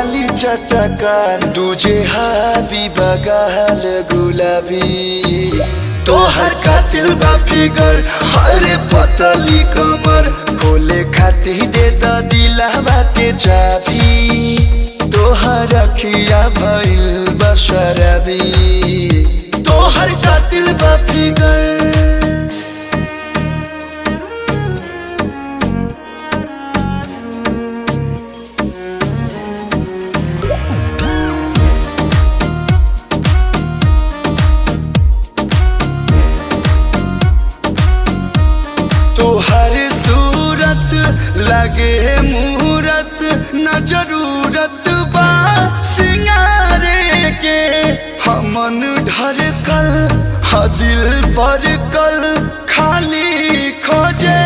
लाली चटकार दूजे हाबी बगाल गुलाबी तोहर कातिल बा फिगर हरे पतली कमर खोले खातिर दे द दिलवा के चाबी तोहर अखिया भइल बा शराबी तोहर कातिल बा फिगर तोहर सूरत लगे मूरत न जरूरत बा सिंगारे के हमन ढरकल हा दिल पर कल खाली खोजे